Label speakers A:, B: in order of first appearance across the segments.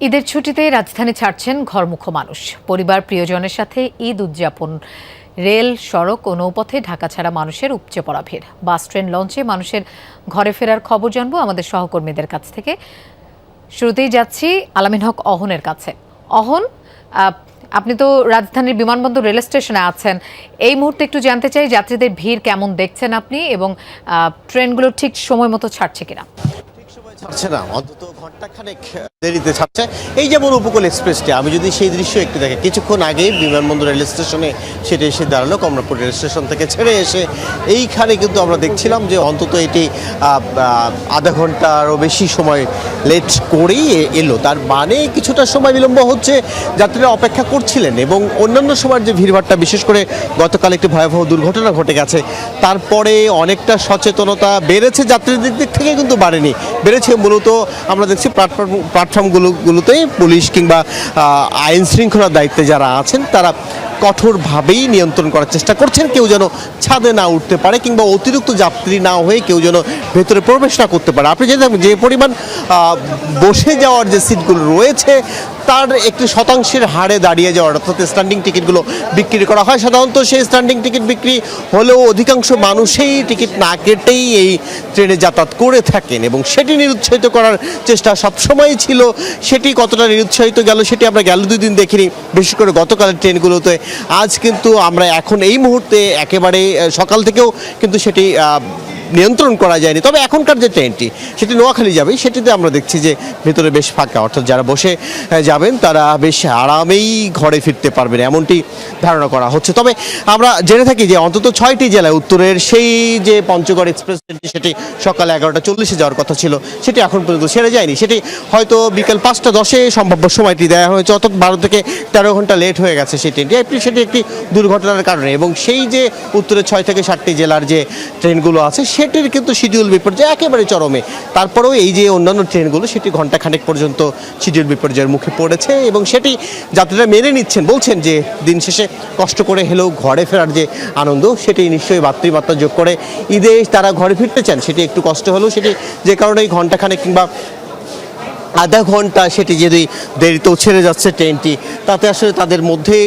A: ঈদের ছুটিতে রাজধানী ছাড়ছেন ঘরমুখো মানুষ। পরিবার প্রিয়জনের সাথে ঈদ উদযাপন। রেল, সড়ক ও নৌপথে ঢাকা ছাড়া মানুষের উপচে পড়া ভিড়। বাস, ট্রেন, লঞ্চে মানুষের ঘরে ফেরার খবর জানবো আমাদের সহকর্মীদের কাছ থেকে। শুরুতেই যাচ্ছি আলামিন হক অহনের কাছে। অহন, আপনি তো রাজধানীর বিমানবন্দর রেল স্টেশনে আছেন। এই মুহূর্তে একটু জানতে চাই যাত্রীদের ভিড় কেমন দেখছেন আপনি, এবং ট্রেনগুলো ঠিক সময় মতো ছাড়ছে কিনা?
B: ছাড়ছে না, অন্তত ঘন্টাখানেক দেরিতে ছাড়ছে। এই যেমন উপকূল এক্সপ্রেসটি, আমি যদি সেই দৃশ্য একটু দেখি, কিছুক্ষণ আগে বিমানবন্দর রেল স্টেশনে সেটা এসে দাঁড়ালো। কমলাপুর রেল স্টেশন থেকে ছেড়ে এসে এইখানে কিন্তু আমরা দেখছিলাম যে অন্তত এটি আধা ঘন্টারও বেশি সময় লেট করেই এলো। তার মানে কিছুটা সময় বিলম্ব হচ্ছে, যাত্রীরা অপেক্ষা করছিলেন। এবং অন্যান্য সময়ের যে ভিড়ভাড়টা, বিশেষ করে গতকাল একটি ভয়াবহ দুর্ঘটনা ঘটে গেছে, তারপরে অনেকটা সচেতনতা বেড়েছে যাত্রীদের দিক থেকে, কিন্তু বাড়েনি, বেড়েছে মূলত আমরা দেখছি প্ল্যাটফর্মগুলোতেই পুলিশ কিংবা আইন শৃঙ্খলার দায়িত্বে যারা আছেন তারা কঠোরভাবেই নিয়ন্ত্রণ করার চেষ্টা করছেন, কেউ যেন ছাদে না উঠতে পারে কিংবা অতিরিক্ত যাত্রী না হয়ে কেউ যেন ভেতরে প্রবেশ না করতে পারে। আপনি যে পরিমাণ বসে যাওয়ার যে সিটগুলো রয়েছে তার একটি শতাংশের হারে দাঁড়িয়ে যাওয়ার, অর্থাৎ স্ট্যান্ডিং টিকিটগুলো বিক্রি করা হয়। সাধারণত সেই স্ট্যান্ডিং টিকিট বিক্রি হলেও অধিকাংশ মানুষই টিকিট না কেটেই এই ট্রেনে যাতায়াত করে থাকেন, এবং সেটি নিরুৎসাহিত করার চেষ্টা সবসময়ই ছিল। সেটি কতটা নিরুৎসাহিত গেল সেটি আমরা গেল 2 দিন দেখিনি, বিশেষ করে গতকালের ট্রেনগুলোতে। আজ কিন্তু আমরা এখন এই মুহূর্তে একেবারে সকাল থেকেও কিন্তু সেটি নিয়ন্ত্রণ করা যায়নি। তবে এখনকার যে ট্রেনটি সেটি নোয়াখালী যাবে, সেটিতে আমরা দেখছি যে ভেতরে বেশ ফাঁকা, অর্থাৎ যারা বসে যাবেন তারা বেশ আরামেই ঘরে ফিরতে পারবেন, এমনটি ধারণা করা হচ্ছে। তবে আমরা জেনে থাকি যে অন্তত 6টি জেলায় উত্তরের সেই যে পঞ্চগড় এক্সপ্রেস ট্রেনটি, সেটি সকাল 11:40 যাওয়ার কথা ছিল, সেটি এখন পর্যন্ত ছেড়ে যায়নি। সেটি হয়তো বিকেল 5:10 সম্ভাব্য সময়টি দেওয়া হয়েছে, অর্থাৎ 12 থেকে 13 ঘন্টা লেট হয়ে গেছে সেই ট্রেনটি। সেটি একটি দুর্ঘটনার কারণে। এবং সেই যে উত্তরের 6 থেকে 7টি জেলার যে ট্রেনগুলো আছে সেটির কিন্তু শিডিউল বিপর্যয় একেবারে চরমে। তারপরেও এই যে অন্যান্য ট্রেনগুলো সেটি ঘন্টাখানেক পর্যন্ত শিডিউল বিপর্যয়ের মুখে পড়েছে, এবং সেটি যাত্রীরা মেনে নিচ্ছেন, বলছেন যে দিন শেষে কষ্ট করে হলেও ঘরে ফেরার যে আনন্দ সেটি নিশ্চয়ই মাতৃমাত্রা যোগ করে ঈদে তারা ঘরে ফিরতে চান। সেটি একটু কষ্ট হলেও সেটি যে কারণে ঘন্টাখানেক কিংবা আধা ঘন্টা সেটি যদি দেরিতেও ছেড়ে যাচ্ছে ট্রেনটি, তাতে আসলে তাদের মধ্যে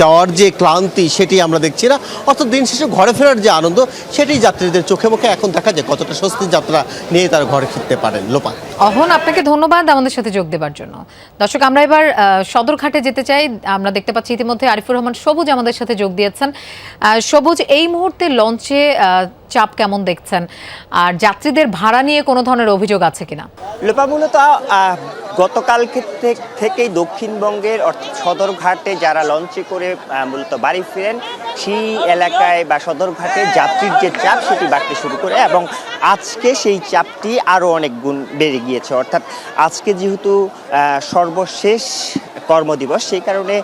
B: যাওয়ার যে ক্লান্তি সেটি আমরা দেখছি না। অর্থাৎ দিন শেষে ঘরে ফেরার যে আনন্দ সেটি যাত্রীদের চোখে মুখে এখন দেখা যায় কতটা স্বস্তির যাত্রা নিয়ে তারা ঘরে ফিরতে পারেন। লোপা,
A: অহন, আপনাকে ধন্যবাদ আমাদের সাথে যোগ দেওয়ার জন্য। দর্শক, আমরা এবার সদরঘাটে যেতে চাই। আমরা দেখতে পাচ্ছি ইতিমধ্যে আরিফুর রহমান সবুজ আমাদের সাথে যোগ দিয়েছেন। সবুজ, এই মুহূর্তে লঞ্চে চাপ কেমন দেখছেন, আর যাত্রীদের ভাড়া নিয়ে কোনো ধরনের অভিযোগ আছে কিনা?
C: লোপা, মূলত গতকাল থেকেই দক্ষিণবঙ্গের অর্থাৎ সদরঘাটে যারা লঞ্চে করে মূলত বাড়ি ফিরেন, সেই এলাকায় বা সদরঘাটে যাত্রীর যে চাপ সেটি বাড়তে শুরু করে, এবং আজকে সেই চাপটি আরও অনেক গুণ বেড়ে গিয়েছে। অর্থাৎ আজকে যেহেতু সর্বশেষ কর্মদিবস, সেই কারণে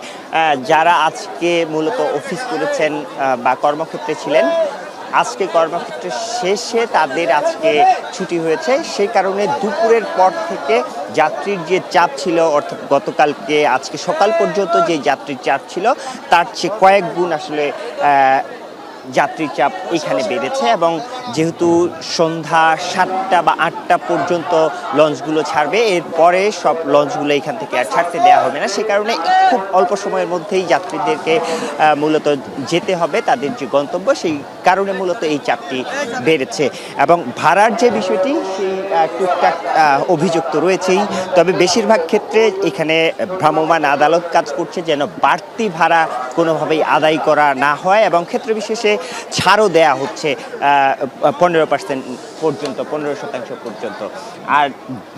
C: যারা আজকে মূলত অফিস করেছেন বা কর্মক্ষেত্রে ছিলেন, আজকে কর্মক্ষেত্র শেষে তাদের আজকে ছুটি হয়েছে। সেই কারণে দুপুরের পর থেকে যাত্রীর যে চাপ ছিল, অর্থাৎ গতকালকে আজকে সকাল পর্যন্ত যে যাত্রীর চাপ ছিল তার চেয়ে কয়েক গুণ আসলে যাত্রীর চাপ এখানে বেড়েছে। এবং যেহেতু সন্ধ্যা 7টা বা 8টা পর্যন্ত লঞ্চগুলো ছাড়বে, এরপরে সব লঞ্চগুলো এখান থেকে আর ছাড়তে দেওয়া হবে না। সে কারণে খুব অল্প সময়ের মধ্যেই যাত্রীদেরকে মূলত যেতে হবে তাদের যে গন্তব্য, সেই কারণে মূলত এই চাপটি বেড়েছে। এবং ভাড়ার যে বিষয়টি, সেই টুকটাক অভিযোগ তো রয়েছেই, তবে বেশিরভাগ ক্ষেত্রে এখানে ভ্রাম্যমাণ আদালত কাজ করছে যেন বাড়তি ভাড়া কোনোভাবেই আদায় করা না হয়, এবং ক্ষেত্র বিশেষে ছাড়ও দেয়া হচ্ছে 15% পর্যন্ত, 15% পর্যন্ত। আর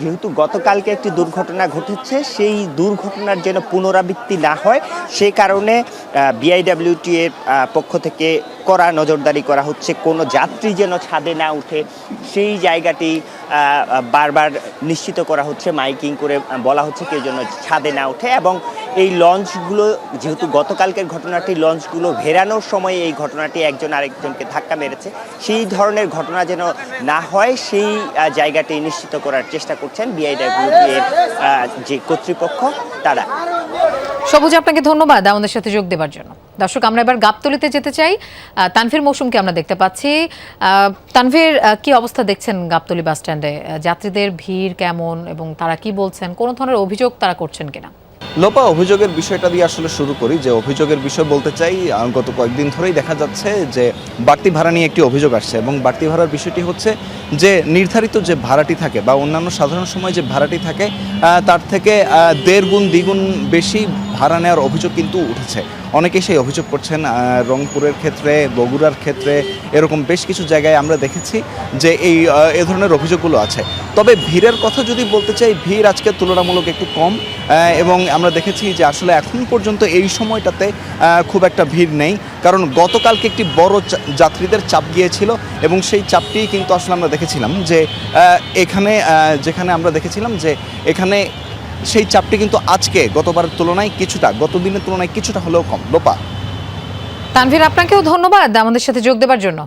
C: যেহেতু গতকালকে একটি দুর্ঘটনা ঘটেছে, সেই দুর্ঘটনার যেন পুনরাবৃত্তি না হয় সেই কারণে বিআইডব্লিউটি এর পক্ষ থেকে কড়া নজরদারি করা হচ্ছে। কোনো যাত্রী যেন ছাদে না উঠে সেই জায়গাটি বারবার নিশ্চিত করা হচ্ছে, মাইকিং করে বলা হচ্ছে কেউ যেন ছাদে না ওঠে। এবং এই লঞ্চগুলো, যেহেতু গতকালকের ঘটনাটি লঞ্চগুলো ভেরানোর সময় এই ঘটনাটি একজন আরেকজনকে ধাক্কা মেরেছে, সেই ধরনের ঘটনা যেন না হয় সেই জায়গাটি নিশ্চিত করার চেষ্টা করছেন বিআইডব্লিউটি এর যে কর্তৃপক্ষ তারা।
A: সবুজ, আপনাকে ধন্যবাদ আমাদের সাথে যোগ দেওয়ার জন্য। দর্শক, আমরা এবার গাবতলীতে যেতে চাই। তানভীর মৌসুমকে আমরা দেখতে পাচ্ছি। তানভীর, কি অবস্থা দেখছেন গাবতলী বাস স্ট্যান্ডে? যাত্রীদের ভিড় কেমন এবং তারা কি বলছেন? কোনো ধরনের অভিযোগ তারা করছেন কিনা?
D: লোপা, অভিযোগের বিষয়টা দিয়ে আসলে শুরু করি। যে অভিযোগের বিষয় বলতে চাই, গত কয়েকদিন ধরেই দেখা যাচ্ছে যে বাড়তি ভাড়া নিয়ে একটি অভিযোগ আসছে, এবং বাড়তি ভাড়ার বিষয়টি হচ্ছে যে নির্ধারিত যে ভাড়াটি থাকে বা অন্যান্য সাধারণ সময় যে ভাড়াটি থাকে তার থেকে 1.5 গুণ 2 গুণ বেশি ভাড়া নেওয়ার অভিযোগ কিন্তু উঠেছে। অনেকেই সেই অভিযোগ করছেন। রংপুরের ক্ষেত্রে, বগুড়ার ক্ষেত্রে, এরকম বেশ কিছু জায়গায় আমরা দেখেছি যে এ ধরনের অভিযোগগুলো আছে। তবে ভিড়ের কথা যদি বলতে চাই, ভিড় আজকে তুলনামূলক একটু কম, এবং আমরা দেখেছি যে আসলে এখন পর্যন্ত এই সময়টাতে খুব একটা ভিড় নেই, কারণ গতকালকে একটি বড় যাত্রীদের চাপ গিয়েছিল, এবং সেই চাপটি কিন্তু আসলে আমরা দেখেছিলাম যে এখানে যেখানে আমরা দেখেছিলাম যে এখানে সেই চাপটি কিন্তু আজকে গতবারের তুলনায় কিছুটা, গত দিনের তুলনায় কিছুটা হলেও কম। লোপা।
A: তানভীর, আপনাকেও ধন্যবাদ আমাদের সাথে যোগ দেওয়ার জন্য।